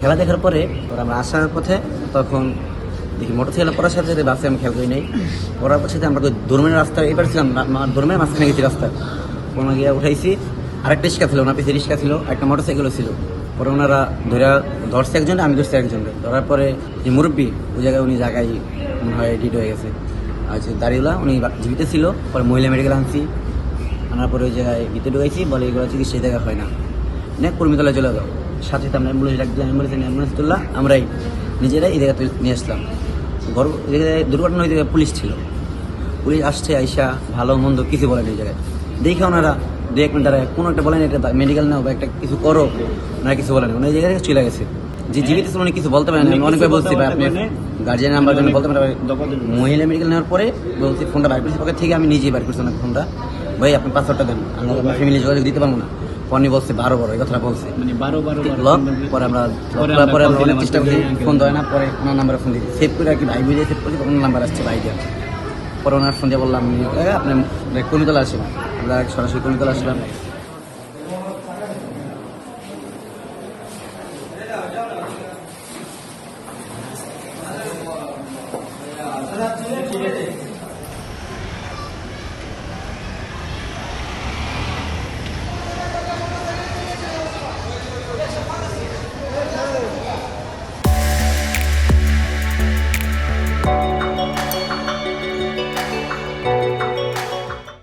খেলা দেখার পরে আমরা আসার পথে তখন দেখি মোটরসাইকেল পড়ার সাথে সাথে বাসে আমি খেয়াল করি নাই। পড়ার সাথে আমরা ধর্মের রাস্তা এবার ছিলাম, ধর্মের মাঝখানে গেছি রাস্তা, কোনো গিয়ে উঠাইছি। আরেকটা রিক্সা ছিল, ওনার পিছিয়ে রিক্সা ছিল, একটা মোটরসাইকেলও ছিল। পরে ওনারা ধরছে একজন, আমি ধরছি একজনকে। ধরার পরে যে মুরব্বী ওই জায়গায় উনি জায়গায় মনে হয় ডিট হয়ে গেছে। আর যে দাঁড়িয়েলা উনি জীবিত ছিল। পরে মহিলা মেডিকেল আনছি, আনার পরে ওই জায়গায় ভিতরে ঢুকাইছি, বলে এগুলো চিকিৎসা সেই জায়গায় হয় না, কর্মীতলায় চলে যাও। সাথে আমরা অ্যাম্বুলেন্স ডাক দিলাম, অ্যাম্বুলেন্স তুললাম, আমরাই নিজেরাই এই জায়গায় নিয়ে আসলাম। দুর্ঘটনা ওই জায়গায় পুলিশ ছিল, পুলিশ আসছে, আইসা ভালো মন্দ কিছু বলেন এই জায়গায়। দেখে ওনারা 2-1 মিনিট দাঁড়ায় কোনো একটা বলেন একটা মেডিকেল নাও বা একটা কিছু করো, ওনারা কিছু বলেন। ওনার জায়গায় চলে গেছে। যে জীবিত ছিল উনি কিছু বলতে পারেন, আমি অনেকবার বলছি ভাই আপনি গার্জিয়ান নাম্বার জন্য বলতে পারেন। মহিলা মেডিকেল নেওয়ার পরে বলছি, ফোনটা বাইর করছি পকেট থেকে, আমি নিজেই বাইর করছি ওনার ফোনটা, ভাই আপনি পাসওয়ার্ডটা দেন, আমরা আপনার ফ্যামিলি যোগাযোগ দিতে পারবো না। ফোনে বলছে 12 এই কথাটা বলছে, মানে 12 লক। পরে আমরা অনেক চেষ্টা করছি, ফোন দেয় না। পরে ওনার নাম্বারে ফোন দিচ্ছি, সেভ করে আর কি, ভাই বুঝে সেভ করছি, তখন নাম্বার আসছে ভাই দেওয়া। পরে ওনার ফোন দিয়ে বললাম, আপনি কর্মীতলা আসেন। আমরা সরাসরি কর্মীতলা আসলাম।